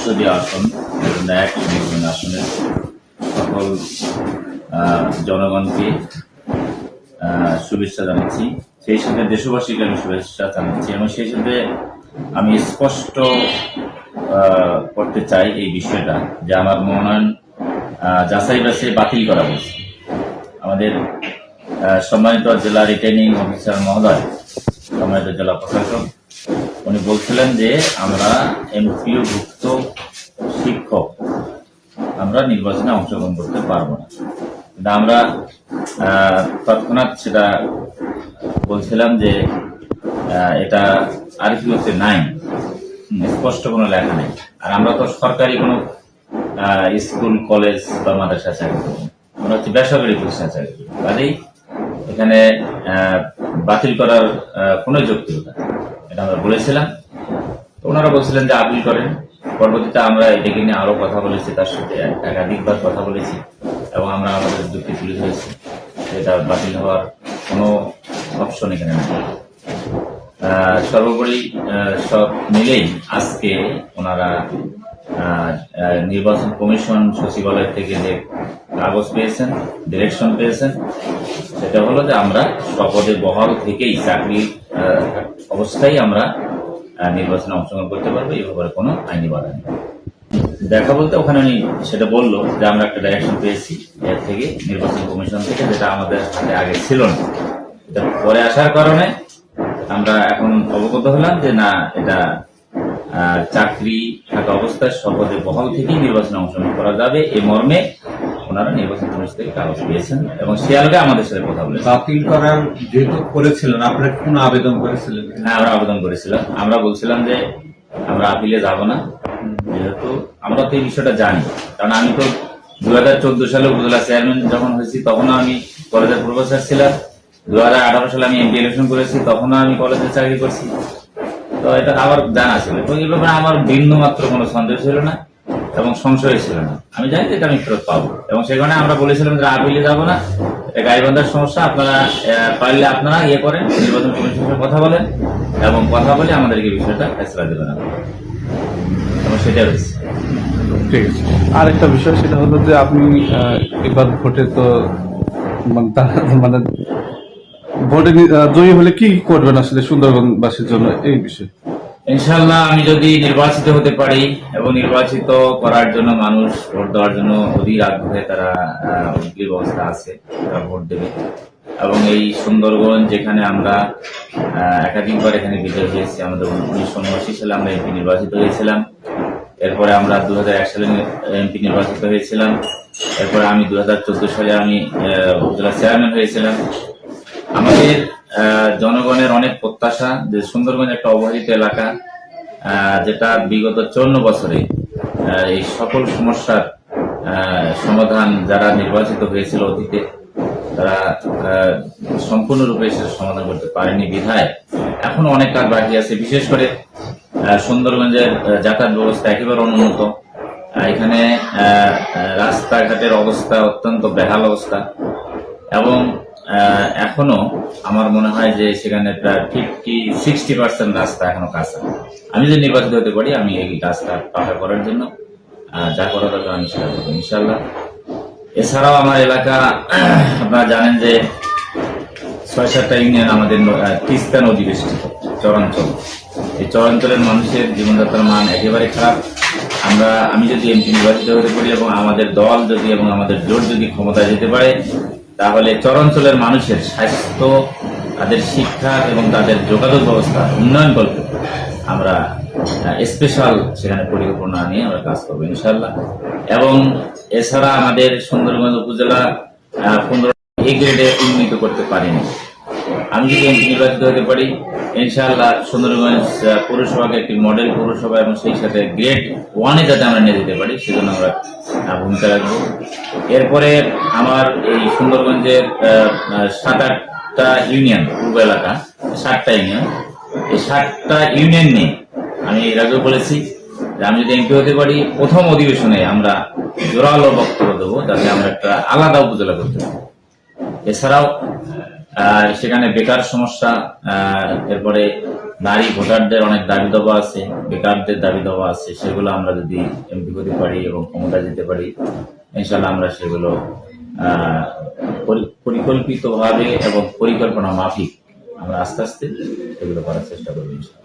যদি আসন এক নির্বাচন আসনের সকল জনগণকে শুভেচ্ছা জানাচ্ছি, সেই সাথে দেশবাসীকে আমি শুভেচ্ছা জানাচ্ছি এবং সেই সাথে আমি স্পষ্ট করতে চাই এই বিষয়টা যে আমার মনোনয়ন যাচাই বাছাই বাতিল করা হয়েছে। আমাদের সম্মানিত জেলা রিটার্নিং অফিসার মহোদয়, সম্মানিত জেলা প্রশাসক, উনি বলছিলেন যে আমরা এমপিওভুক্ত শিক্ষক আমরা নির্বাচনে অংশগ্রহণ করতে পারবো না, কিন্তু আমরা তৎক্ষণাৎ সেটা বলছিলাম যে এটা আরপিওতে নাই, স্পষ্ট কোনো লেখা নেই। আর আমরা তো সরকারি কোনো স্কুল কলেজ বা মাদ্রাসা চাকরি করি, আমরা হচ্ছে বেসরকারি প্রতিষ্ঠান চাকরি করি, কাজেই এখানে বাতিল করার কোনো যৌক্তিকতা নেই, এটা আমরা বলেছিলাম। তো ওনারা বলছিলেন যে আপিল করেন। পরবর্তীতে আমরা এটাকে নিয়ে আরো কথা বলেছি, তার সাথে একাধিকবার কথা বলেছি এবং আমরা আমাদের যুক্তি তুলে ধরেছি এটা বাতিল হওয়ার কোনো অপশন এখানে নেই। সর্বোপরি সব মিলেই আজকে ওনারা নির্বাচন কমিশন সচিবালয় থেকে যে কাগজ পেয়েছেন, ডিরেকশন পেয়েছেন, সেটা হলো যে আমরা স্বপদে বহাল থেকেই চাকরি অবস্থায় আমরা নির্বাচনে অংশগ্রহণ করতে পারবো, এই ব্যাপারে কোনো আইনি বাধা নেই। দেখা বলতে ওখানে উনি সেটা বললো যে আমরা একটা ডাইরেকশন পেয়েছি এর থেকে, নির্বাচন কমিশন থেকে, যেটা আমাদের হাতে আগে ছিল না। এটা পরে আসার কারণে আমরা এখন অবগত হলাম যে না, এটা চাকরি থাকা অবস্থায় শপথে বহাল থেকেই নির্বাচনে অংশগ্রহণ করা যাবে, এই মর্মে ওনারা নির্বাচন কমিশন থেকে কাগজ পেয়েছেন এবং সে আলোকে আমাদের সাথে কথা বলেছেন। বাতিল করার যেহেতু করেছিলেন, আপনারা কোন আবেদন করেছিলেন? হ্যাঁ, আমরা আবেদন করেছিলাম। আমরা বলছিলাম যে আমরা আপিলে যাব না, যেহেতু আমরা তো এই বিষয়টা জানি। কারণ আমি তো 2014 সালে উপজেলা চেয়ারম্যান যখন হয়েছি তখনও আমি কলেজের প্রফেসর ছিলাম। 2018 সালে আমি এমপি ইলেকশন করেছি, তখনও আমি কলেজে চাকরি করছি। তো এটা আমার জানা ছিল, তো এই ব্যাপারে আমার বিন্দু মাত্র কোনো সন্দেহ ছিল না এবং সংশয় ছিল না। আমি জানি যে এটা আমি ফেরত পাবো এবং সেখানে আমরা বলেছিলাম যে আপিলে যাবো না, এটা গাইবান্ধার সমস্যা, আপনারা পারলে আপনারা ইয়ে করেন, নির্বাচন কমিশনের সাথে কথা বলেন এবং কথা বলে আমাদেরকে বিষয়টা ফেসলা দেবেন এবং সেটা হয়েছে। ঠিক আছে। আর একটা বিষয়, সেটা হলো যে আপনি এবার ভোটে তো মানে ভোটে জয়ী হলে কি করবেন আসলে সুন্দরবনবাসীর জন্য, এই বিষয়ে? ইনশাআল্লাহ আমি যদি নির্বাচিত হতে পারি এবং নির্বাচিত করার জন্য মানুষ ভোট দেওয়ার জন্য অধীর আগ্রহে তারা উদ্গ্রীব অবস্থা আছে, তারা ভোট দেবে এবং এই সুন্দরবন যেখানে আমরা একাধিকবার এখানে বিজয় হয়েছি, আমাদের 1979 সালে আমরা এমপি নির্বাচিত হয়েছিলাম, এরপরে আমরা 2001 সালে এমপি নির্বাচিত হয়েছিলাম, এরপরে আমি 2014 সালে আমি উপজেলা চেয়ারম্যান হয়েছিলাম। আমাদের জনগণের অনেক প্রত্যাশা যে সুন্দরবন একটা অবহেলিত এলাকা, যেটা বিগত 54 বছরে এই সকল সমস্যার সমাধান যারা নির্বাচিত হয়েছিল অতীতে, তারা সম্পূর্ণরূপে সেটা সমাধান করতে পারেনি বিধায় এখনো অনেক কাজ বাকি আছে। বিশেষ করে সুন্দরগঞ্জের যাতায়াত ব্যবস্থা একেবারে অনুন্নত, এখানে রাস্তাঘাটের অবস্থা অত্যন্ত বেহাল অবস্থা এবং এখনো আমার মনে হয় যে সেখানে প্রায় 50-60% রাস্তা এখনো কাঁচা। আমি যদি নির্বাচিত হতে পারি, আমি এই রাস্তা পাকা করার জন্য যা করা দরকার আমি সেটা করবো ইনশাল্লাহ। এছাড়াও আমার এলাকা আপনারা জানেন যে 6-7টা ইউনিয়ন আমাদের তিস্তা নদী বেষ্টিত চরাঞ্চল। এই চরাঞ্চলের মানুষের জীবনযাত্রার মান একেবারে খারাপ। আমি যদি এমপি নির্বাচিত হতে পারি এবং আমাদের দল যদি এবং আমাদের জোট যদি ক্ষমতায় যেতে পারে, তাহলে চরাঞ্চলের মানুষের স্বাস্থ্য, তাদের শিক্ষা এবং তাদের যোগাযোগ ব্যবস্থা উন্নয়ন করতে আমরা স্পেশাল সেখানে পরিকল্পনা নিয়ে আমরা কাজ করবো ইনশাল্লাহ। এবং এছাড়া আমাদের সুন্দরগঞ্জ উপজেলা 15 গ্রেডে উন্নীত করতে পারিনি। আমি যদি এমপি নির্বাচিত হতে পারি, ইনশাআল্লাহ সুন্দরগঞ্জ পৌরসভাকে একটি মডেল পৌরসভা এবং সেই সাথে গ্রেড 1-এ যাতে আমরা নিয়ে যেতে পারি সেজন্য আমরা ভূমিকা রাখবো। এরপরে আমার এই সুন্দরগঞ্জের 7-8টা ইউনিয়ন, পূর্ব এলাকা 7টা ইউনিয়ন, এই 7টা ইউনিয়ন নিয়ে আমি এর আগেও বলেছি যে আমি যদি এমপি হতে পারি, প্রথম অধিবেশনে আমরা জোরালো বক্তব্য দেবো যাতে আমরা একটা আলাদা উপজেলা করতে পারি। এছাড়াও সেখানে বেকার সমস্যা, এরপরে নারী ভোটারদের অনেক দাবি দাবা আছে, বেকারদের দাবি দাবা আছে, সেগুলো আমরা যদি এমপি করতে পারি এবং ক্ষমতা দিতে পারি, ইনশাল্লাহ আমরা সেগুলো পরিকল্পিতভাবে এবং পরিকল্পনা মাফিক আমরা আস্তে আস্তে সেগুলো করার চেষ্টা করবো ইনশাল্লাহ।